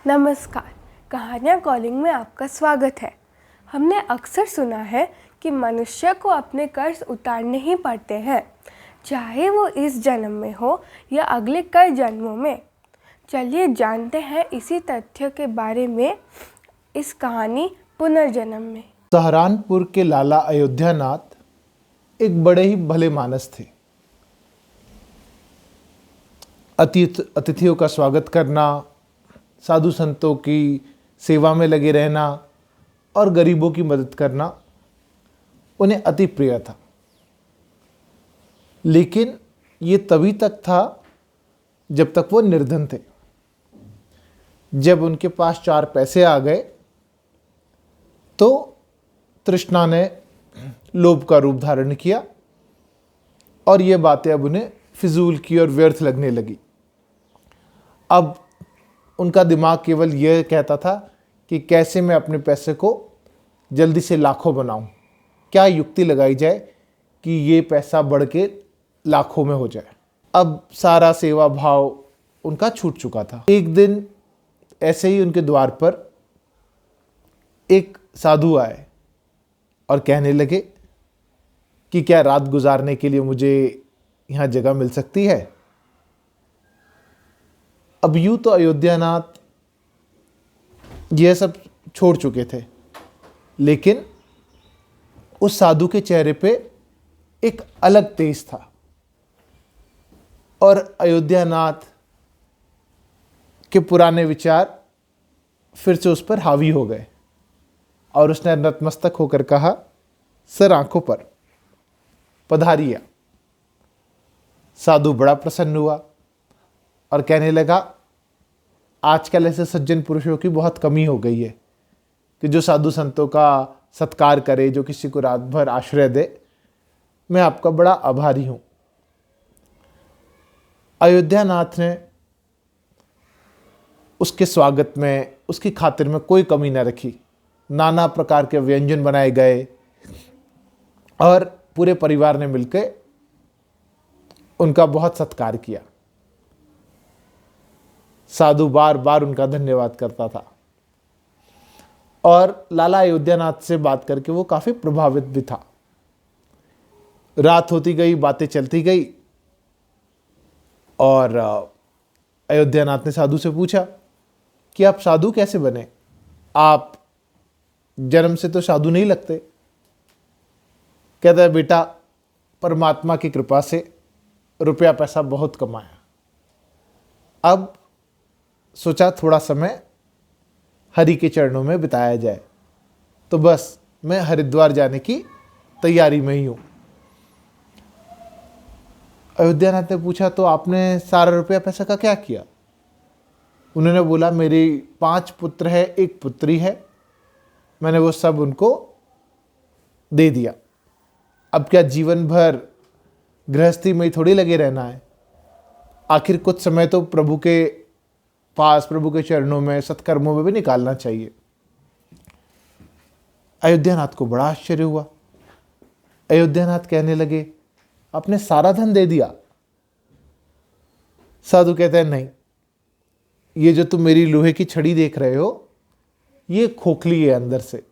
नमस्कार। कहानियाँ कॉलिंग में आपका स्वागत है। हमने अक्सर सुना है कि मनुष्य को अपने कर्ज उतारने ही पड़ते हैं, चाहे वो इस जन्म में हो या अगले कई जन्मों में। चलिए जानते हैं इसी तथ्य के बारे में इस कहानी पुनर्जन्म में। सहारनपुर के लाला अयोध्यानाथ एक बड़े ही भले मानस थे। अतिथियों का स्वागत करना, साधु संतों की सेवा में लगे रहना और गरीबों की मदद करना उन्हें अति प्रिय था। लेकिन ये तभी तक था जब तक वो निर्धन थे। जब उनके पास 4 पैसे आ गए तो तृष्णा ने लोभ का रूप धारण किया और ये बातें अब उन्हें फिजूल की और व्यर्थ लगने लगी। अब उनका दिमाग केवल यह कहता था कि कैसे मैं अपने पैसे को जल्दी से लाखों बनाऊं, क्या युक्ति लगाई जाए कि ये पैसा बढ़ के लाखों में हो जाए। अब सारा सेवा भाव उनका छूट चुका था। एक दिन ऐसे ही उनके द्वार पर एक साधु आए और कहने लगे कि क्या रात गुजारने के लिए मुझे यहाँ जगह मिल सकती है। अब यूं तो अयोध्यानाथ यह सब छोड़ चुके थे, लेकिन उस साधु के चेहरे पे एक अलग तेज था और अयोध्यानाथ के पुराने विचार फिर से उस पर हावी हो गए और उसने नतमस्तक होकर कहा, सर आंखों पर पधारिए। साधु बड़ा प्रसन्न हुआ और कहने लगा, आजकल ऐसे सज्जन पुरुषों की बहुत कमी हो गई है कि जो साधु संतों का सत्कार करे, जो किसी को रात भर आश्रय दे। मैं आपका बड़ा आभारी हूँ। अयोध्यानाथ ने उसके स्वागत में, उसकी खातिर में कोई कमी न रखी। नाना प्रकार के व्यंजन बनाए गए और पूरे परिवार ने मिलकर उनका बहुत सत्कार किया। साधु बार बार उनका धन्यवाद करता था और लाला अयोध्यानाथ से बात करके वो काफ़ी प्रभावित भी था। रात होती गई, बातें चलती गई और अयोध्यानाथ ने साधु से पूछा कि आप साधु कैसे बने, आप जन्म से तो साधु नहीं लगते। कहता है, बेटा परमात्मा की कृपा से रुपया पैसा बहुत कमाया, अब सोचा थोड़ा समय हरि के चरणों में बिताया जाए, तो बस मैं हरिद्वार जाने की तैयारी में ही हूँ। अयोध्यानाथ ने पूछा, तो आपने सारा रुपया पैसा का क्या किया। उन्होंने बोला, मेरे 5 पुत्र है, 1 पुत्री है, मैंने वो सब उनको दे दिया। अब क्या जीवन भर गृहस्थी में ही थोड़ी लगे रहना है, आखिर कुछ समय तो प्रभु के पास, प्रभु के चरणों में, सत्कर्मों में भी निकालना चाहिए। अयोध्यानाथ को बड़ा आश्चर्य हुआ। अयोध्यानाथ कहने लगे, आपने सारा धन दे दिया। साधु कहते हैं, नहीं, ये जो तुम मेरी लोहे की छड़ी देख रहे हो, ये खोखली है अंदर से।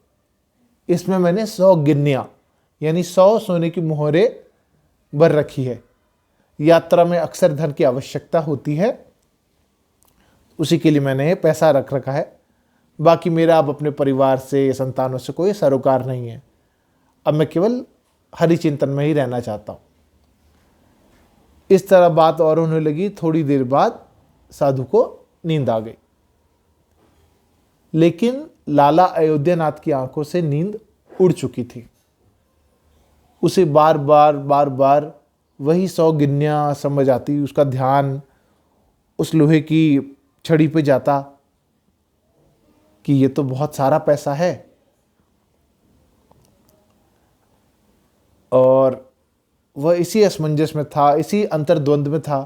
इसमें मैंने 100 गिन्नियां यानी 100 सोने की मोहरें भर रखी है। यात्रा में अक्सर धन की आवश्यकता होती है, उसी के लिए मैंने पैसा रख रखा है। बाकी मेरा अब अपने परिवार से, संतानों से कोई सरोकार नहीं है। अब मैं केवल हरि चिंतन में ही रहना चाहता हूँ। इस तरह बात और होने लगी। थोड़ी देर बाद साधु को नींद आ गई, लेकिन लाला अयोध्यानाथ की आंखों से नींद उड़ चुकी थी। उसे बार बार वही 100 गिन्नियां समझ आती, उसका ध्यान उस लोहे की छड़ी पे जाता कि ये तो बहुत सारा पैसा है। और वह इसी असमंजस में था, इसी अंतर्द्वंद में था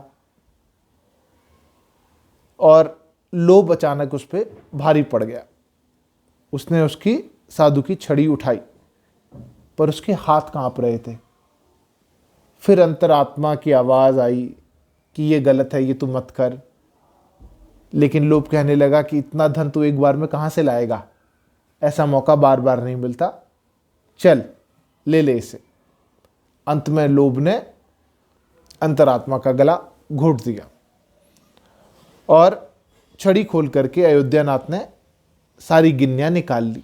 और लोभ अचानक उस पर भारी पड़ गया। उसने उसकी साधु की छड़ी उठाई, पर उसके हाथ कांप रहे थे। फिर अंतरात्मा की आवाज़ आई कि ये गलत है, ये तू मत कर। लेकिन लोभ कहने लगा कि इतना धन तू एक बार में कहाँ से लाएगा, ऐसा मौका बार बार नहीं मिलता, चल ले ले इसे। अंत में लोभ ने अंतरात्मा का गला घोट दिया और छड़ी खोल करके अयोध्यानाथ ने सारी गिन्नियां निकाल ली।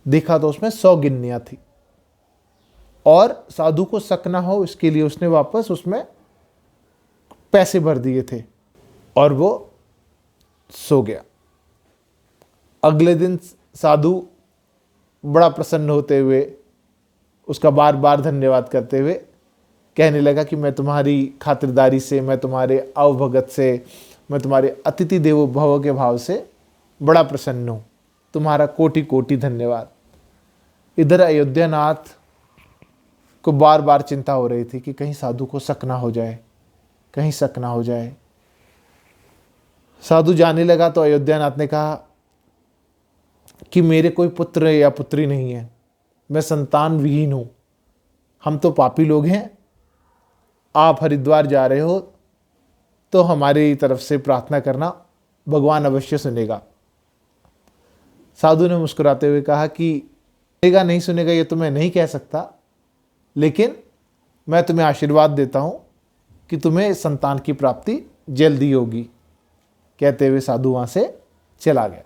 देखा तो उसमें 100 गिन्नियां थी और साधु को शक ना हो इसके लिए उसने वापस उसमें पैसे भर दिए थे और वो सो गया। अगले दिन साधु बड़ा प्रसन्न होते हुए उसका बार बार धन्यवाद करते हुए कहने लगा कि मैं तुम्हारी खातिरदारी से, मैं तुम्हारे अवभगत से, मैं तुम्हारे अतिथि देवो भव के भाव से बड़ा प्रसन्न हूँ, तुम्हारा कोटि कोटि धन्यवाद। इधर अयोध्यानाथ को बार बार चिंता हो रही थी कि कहीं साधु को शक ना हो जाए, कहीं शक ना हो जाए। साधु जाने लगा तो अयोध्यानाथ ने कहा कि मेरे कोई पुत्र या पुत्री नहीं है, मैं संतान विहीन हूँ, हम तो पापी लोग हैं, आप हरिद्वार जा रहे हो तो हमारी तरफ से प्रार्थना करना, भगवान अवश्य सुनेगा। साधु ने मुस्कुराते हुए कहा कि सुनेगा नहीं सुनेगा ये तो मैं नहीं कह सकता, लेकिन मैं तुम्हें आशीर्वाद देता हूँ कि तुम्हें संतान की प्राप्ति जल्दी होगी। कहते हुए साधु वहाँ से चला गया।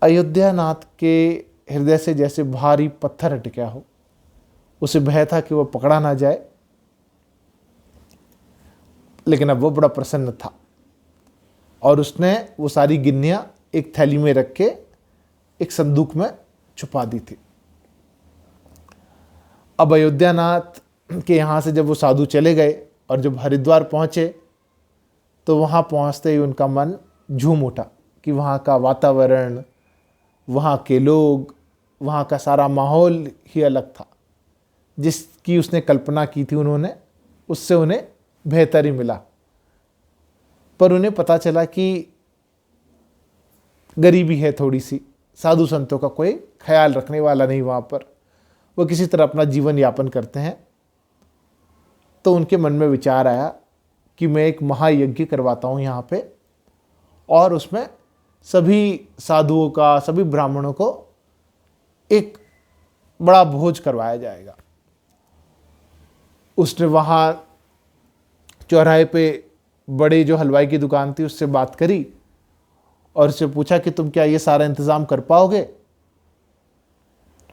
अयोध्यानाथ के हृदय से जैसे भारी पत्थर हट गया हो, उसे भय था कि वह पकड़ा ना जाए, लेकिन अब वो बड़ा प्रसन्न था और उसने वो सारी गिन्नियां एक थैली में रख के एक संदूक में छुपा दी थी। अब अयोध्यानाथ के यहाँ से जब वो साधु चले गए और जब हरिद्वार पहुँचे तो वहाँ पहुँचते ही उनका मन झूम उठा कि वहाँ का वातावरण, वहाँ के लोग, वहाँ का सारा माहौल ही अलग था। जिसकी उसने कल्पना की थी उन्होंने, उससे उन्हें बेहतर ही मिला। पर उन्हें पता चला कि गरीबी है थोड़ी सी, साधु संतों का कोई ख्याल रखने वाला नहीं वहाँ पर, वो किसी तरह अपना जीवन यापन करते हैं। तो उनके मन में विचार आया कि मैं एक महायज्ञ करवाता हूँ यहाँ पे और उसमें सभी साधुओं का, सभी ब्राह्मणों को एक बड़ा भोज करवाया जाएगा। उसने वहाँ चौराहे पे बड़े जो हलवाई की दुकान थी उससे बात करी और उससे पूछा कि तुम क्या ये सारा इंतज़ाम कर पाओगे।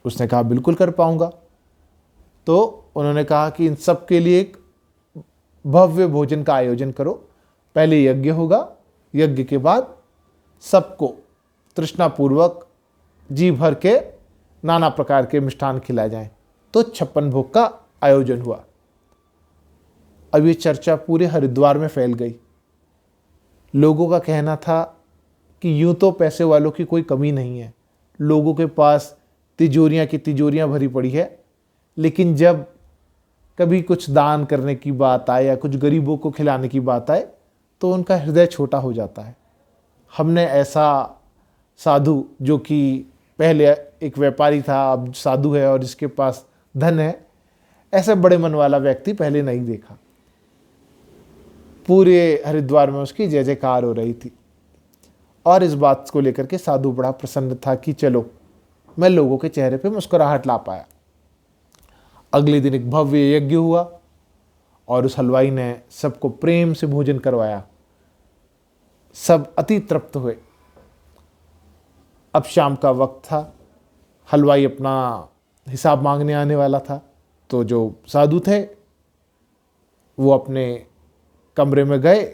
उसने कहा बिल्कुल कर पाऊंगा। तो उन्होंने कहा कि इन सब के लिए एक भव्य भोजन का आयोजन करो, पहले यज्ञ होगा, यज्ञ के बाद सबको तृष्णापूर्वक जी भर के नाना प्रकार के मिष्ठान खिलाए जाएं। तो 56 भोग का आयोजन हुआ। अब ये चर्चा पूरे हरिद्वार में फैल गई। लोगों का कहना था कि यूं तो पैसे वालों की कोई कमी नहीं है, लोगों के पास तिजोरियां की तिजोरियां भरी पड़ी है, लेकिन जब कभी कुछ दान करने की बात आए या कुछ गरीबों को खिलाने की बात आए तो उनका हृदय छोटा हो जाता है। हमने ऐसा साधु जो कि पहले एक व्यापारी था, अब साधु है और जिसके पास धन है, ऐसा बड़े मन वाला व्यक्ति पहले नहीं देखा। पूरे हरिद्वार में उसकी जय जयकार हो रही थी और इस बात को लेकर के साधु बड़ा प्रसन्न था कि चलो मैं लोगों के चेहरे पे मुस्कुराहट ला पाया। अगले दिन एक भव्य यज्ञ हुआ और उस हलवाई ने सबको प्रेम से भोजन करवाया। सब अति तृप्त हुए। अब शाम का वक्त था, हलवाई अपना हिसाब मांगने आने वाला था, तो जो साधु थे वो अपने कमरे में गए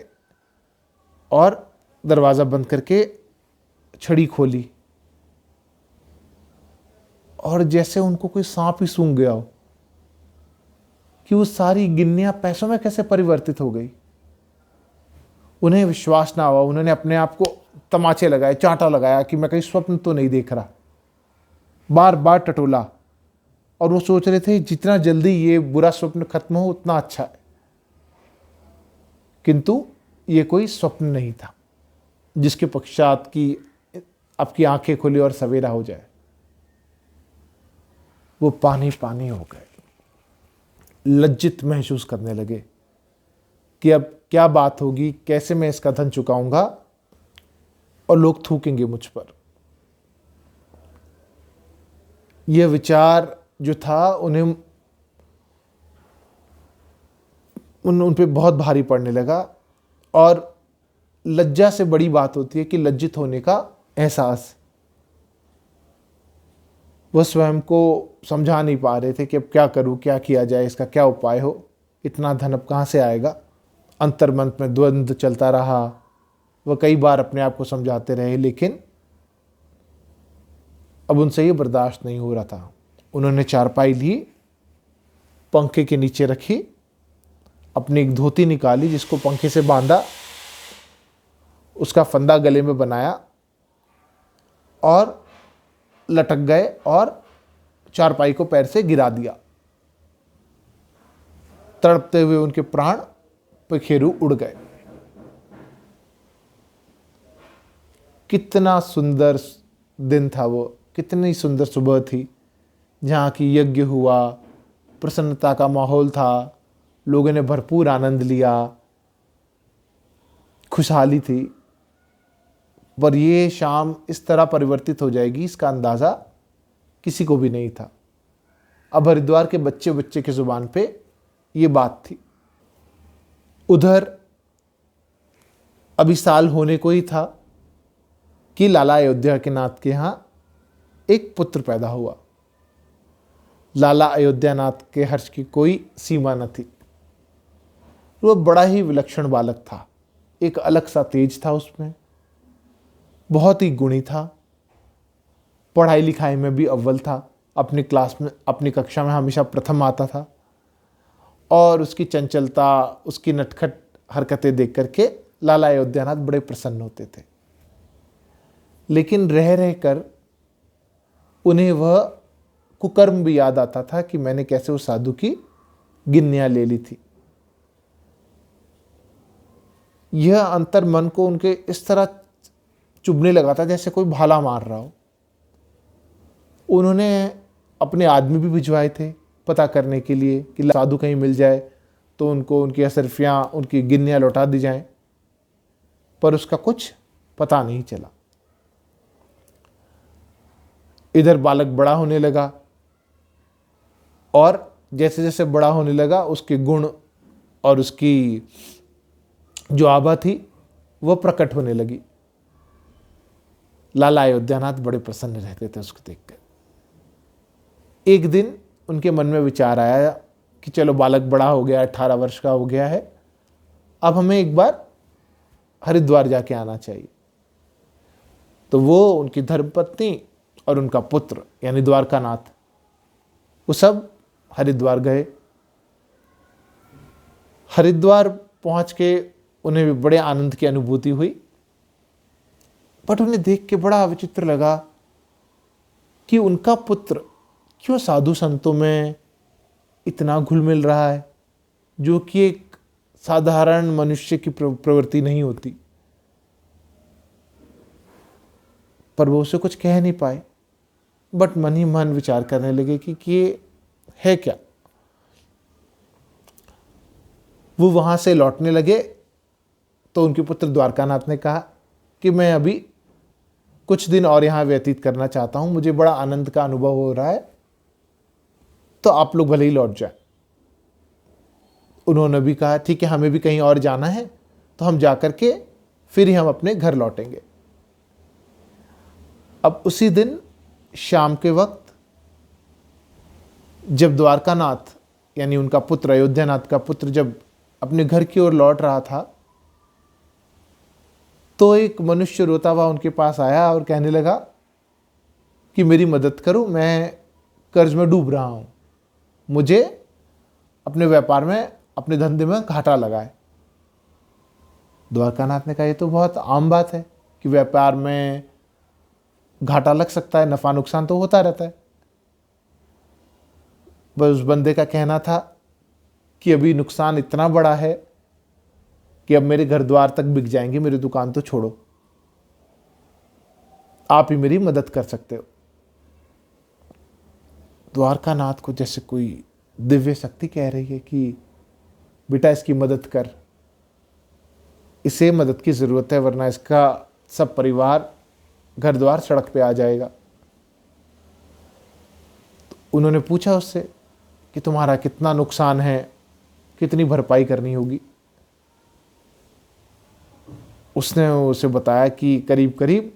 और दरवाज़ा बंद करके छड़ी खोली और जैसे उनको कोई सांप ही सूंघ गया हो कि वो सारी गिन्नियां पैसों में कैसे परिवर्तित हो गई। उन्हें विश्वास ना हुआ। उन्होंने अपने आप को तमाचे लगाए, चांटा लगाया कि मैं कहीं स्वप्न तो नहीं देख रहा। बार बार टटोला और वो सोच रहे थे जितना जल्दी ये बुरा स्वप्न खत्म हो उतना अच्छा है, किंतु ये कोई स्वप्न नहीं था जिसके पश्चात की आपकी आंखें खुली और सवेरा हो जाए। वो पानी पानी हो गए, लज्जित महसूस करने लगे कि अब क्या बात होगी, कैसे मैं इसका धन चुकाऊंगा और लोग थूकेंगे मुझ पर। यह विचार जो था उन्हें उन पे बहुत भारी पड़ने लगा। और लज्जा से बड़ी बात होती है कि लज्जित होने का एहसास। वह स्वयं को समझा नहीं पा रहे थे कि अब क्या करूं, क्या किया जाए, इसका क्या उपाय हो, इतना धन अब कहाँ से आएगा। अंतर्मन में द्वंद्व चलता रहा। वह कई बार अपने आप को समझाते रहे, लेकिन अब उनसे ये बर्दाश्त नहीं हो रहा था। उन्होंने चारपाई ली, पंखे के नीचे रखी, अपनी एक धोती निकाली जिसको पंखे से बांधा, उसका फंदा गले में बनाया और लटक गए और चारपाई को पैर से गिरा दिया। तड़पते हुए उनके प्राण पखेरु उड़ गए। कितना सुंदर दिन था वो, कितनी सुंदर सुबह थी, जहाँ की यज्ञ हुआ, प्रसन्नता का माहौल था, लोगों ने भरपूर आनंद लिया, खुशहाली थी। पर ये शाम इस तरह परिवर्तित हो जाएगी, इसका अंदाज़ा किसी को भी नहीं था। अब हरिद्वार के बच्चे बच्चे की ज़ुबान पे ये बात थी। उधर अभी साल होने को ही था कि लाला अयोध्या के नाथ के यहाँ एक पुत्र पैदा हुआ। लाला अयोध्यानाथ के हर्ष की कोई सीमा न थी। वह बड़ा ही विलक्षण बालक था। एक अलग सा तेज था उसमें, बहुत ही गुणी था, पढ़ाई लिखाई में भी अव्वल था, अपनी क्लास में, अपनी कक्षा में हमेशा प्रथम आता था। और उसकी चंचलता, उसकी नटखट हरकतें देख करके लाला अयोध्यानाथ बड़े प्रसन्न होते थे। लेकिन रह रह कर उन्हें वह कुकर्म भी याद आता था कि मैंने कैसे उस साधु की गिन्नियां ले ली थी। यह अंतर मन को उनके इस तरह चुभने लगा था जैसे कोई भाला मार रहा हो। उन्होंने अपने आदमी भी भिजवाए थे पता करने के लिए कि साधु कहीं मिल जाए तो उनको उनकी असरफियाँ, उनकी गिन्नियाँ लौटा दी जाएं, पर उसका कुछ पता नहीं चला। इधर बालक बड़ा होने लगा और जैसे जैसे बड़ा होने लगा उसके गुण और उसकी जो आभा थी वह प्रकट होने लगी। लाला अयोध्यानाथ बड़े प्रसन्न रहते थे उसको देखकर। एक दिन उनके मन में विचार आया कि चलो बालक बड़ा हो गया, 18 वर्ष का हो गया है, अब हमें एक बार हरिद्वार जाके आना चाहिए। तो वो, उनकी धर्मपत्नी और उनका पुत्र यानी द्वारकानाथ, वो सब हरिद्वार गए। हरिद्वार पहुंच के उन्हें भी बड़े आनंद की अनुभूति हुई, बट उन्हें देख के बड़ा विचित्र लगा कि उनका पुत्र क्यों साधु संतों में इतना घुल मिल रहा है, जो कि एक साधारण मनुष्य की प्रवृत्ति नहीं होती। पर वो उसे कुछ कह नहीं पाए, बट मन ही मन विचार करने लगे कि ये है क्या। वो वहां से लौटने लगे तो उनके पुत्र द्वारकानाथ ने कहा कि मैं अभी कुछ दिन और यहाँ व्यतीत करना चाहता हूँ, मुझे बड़ा आनंद का अनुभव हो रहा है, तो आप लोग भले ही लौट जाए। उन्होंने भी कहा ठीक है, हमें भी कहीं और जाना है, तो हम जाकर के फिर ही हम अपने घर लौटेंगे। अब उसी दिन शाम के वक्त जब द्वारकानाथ यानी उनका पुत्र, अयोध्यानाथ का पुत्र, जब अपने घर की ओर लौट रहा था तो एक मनुष्य रोता हुआ उनके पास आया और कहने लगा कि मेरी मदद करो, मैं कर्ज में डूब रहा हूँ, मुझे अपने व्यापार में, अपने धंधे में घाटा लगा है। द्वारकानाथ ने कहा ये तो बहुत आम बात है कि व्यापार में घाटा लग सकता है, नफा नुकसान तो होता रहता है। बस उस बंदे का कहना था कि अभी नुकसान इतना बड़ा है कि अब मेरे घर द्वार तक बिक जाएंगे, मेरी दुकान तो छोड़ो, आप ही मेरी मदद कर सकते हो। द्वारकानाथ को जैसे कोई दिव्य शक्ति कह रही है कि बेटा इसकी मदद कर। इसे मदद की ज़रूरत है, वरना इसका सब परिवार घर द्वार सड़क पे आ जाएगा। तो उन्होंने पूछा उससे कि तुम्हारा कितना नुकसान है, कितनी भरपाई करनी होगी। उसने उसे बताया कि करीब करीब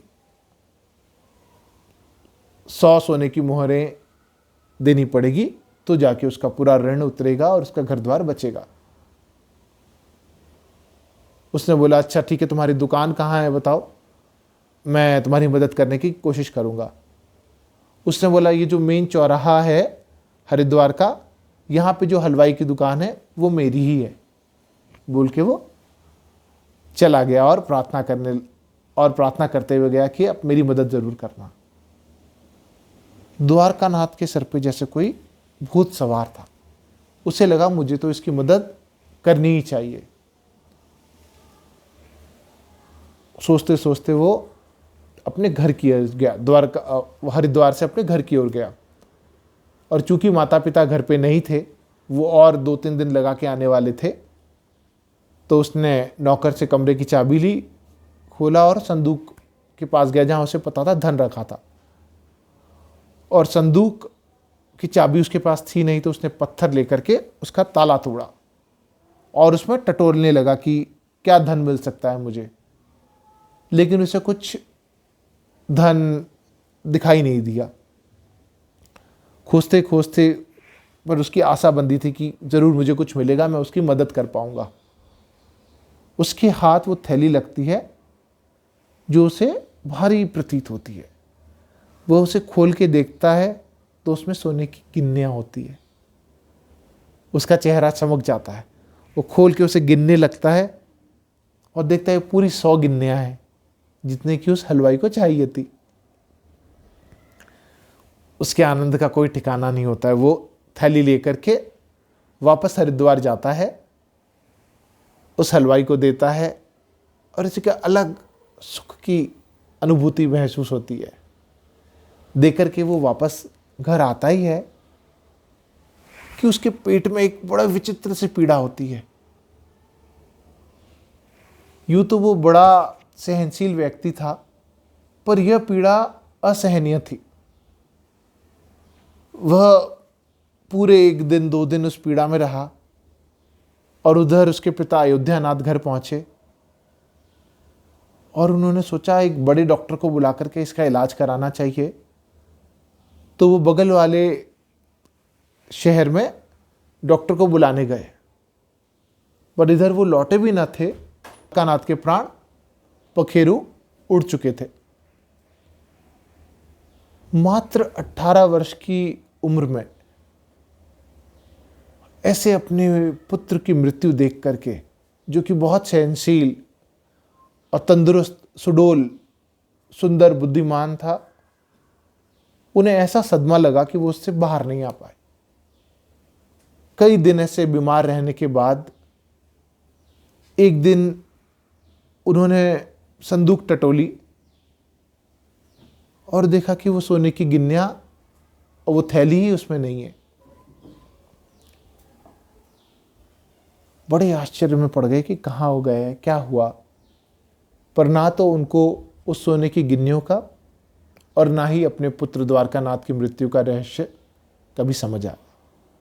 100 सोने की मोहरें देनी पड़ेगी, तो जाके उसका पूरा ऋण उतरेगा और उसका घर द्वार बचेगा। उसने बोला अच्छा ठीक है, तुम्हारी दुकान कहाँ है बताओ, मैं तुम्हारी मदद करने की कोशिश करूँगा। उसने बोला ये जो मेन चौराहा है हरिद्वार का, यहाँ पे जो हलवाई की दुकान है वो मेरी ही है, बोल के वो चला गया और प्रार्थना करते हुए गया कि अब मेरी मदद ज़रूर करना। द्वारकानाथ के सर पे जैसे कोई भूत सवार था। उसे लगा मुझे तो इसकी मदद करनी ही चाहिए। सोचते सोचते वो अपने घर की ओर गया, हरिद्वार से अपने घर की ओर गया। और चूंकि माता पिता घर पे नहीं थे, वो और 2-3 दिन लगा के आने वाले थे, तो उसने नौकर से कमरे की चाबी ली, खोला और संदूक के पास गया जहाँ उसे पता था धन रखा था। और संदूक की चाबी उसके पास थी नहीं, तो उसने पत्थर लेकर के उसका ताला तोड़ा और उसमें टटोलने लगा कि क्या धन मिल सकता है मुझे। लेकिन उसे कुछ धन दिखाई नहीं दिया। खोजते खोजते पर उसकी आशा बंधी थी कि ज़रूर मुझे कुछ मिलेगा, मैं उसकी मदद कर पाऊंगा। उसके हाथ वो थैली लगती है जो उसे भारी प्रतीत होती है। वह उसे खोल के देखता है तो उसमें सोने की गिन्नियाँ होती है। उसका चेहरा चमक जाता है। वो खोल के उसे गिनने लगता है और देखता है पूरी 100 गिन्नियाँ हैं, जितने की उस हलवाई को चाहिए थी। उसके आनंद का कोई ठिकाना नहीं होता है। वो थैली लेकर के वापस हरिद्वार जाता है, उस हलवाई को देता है और इसे क्या अलग सुख की अनुभूति महसूस होती है। देकर के वो वापस घर आता ही है कि उसके पेट में एक बड़ा विचित्र सी पीड़ा होती है। यूं तो वो बड़ा सहनशील व्यक्ति था, पर यह पीड़ा असहनीय थी। वह पूरे 1 दिन 2 दिन उस पीड़ा में रहा और उधर उसके पिता अयोध्यानाथ घर पहुंचे और उन्होंने सोचा एक बड़े डॉक्टर को बुला करके इसका इलाज कराना चाहिए। तो वो बगल वाले शहर में डॉक्टर को बुलाने गए, पर इधर वो लौटे भी न थे। कानाथ के प्राण पखेरु उड़ चुके थे। मात्र 18 वर्ष की उम्र में ऐसे अपने पुत्र की मृत्यु देख करके, जो कि बहुत सहनशील और तंदुरुस्त, सुडौल, सुंदर, बुद्धिमान था, उन्हें ऐसा सदमा लगा कि वो उससे बाहर नहीं आ पाए। कई दिन ऐसे बीमार रहने के बाद एक दिन उन्होंने संदूक टटोली और देखा कि वो सोने की गिन्नियां और वो थैली ही उसमें नहीं है। बड़े आश्चर्य में पड़ गए कि कहाँ हो गए, क्या हुआ। पर ना तो उनको उस सोने की गिन्नियों का और ना ही अपने पुत्र द्वारकानाथ की मृत्यु का रहस्य कभी समझ आया।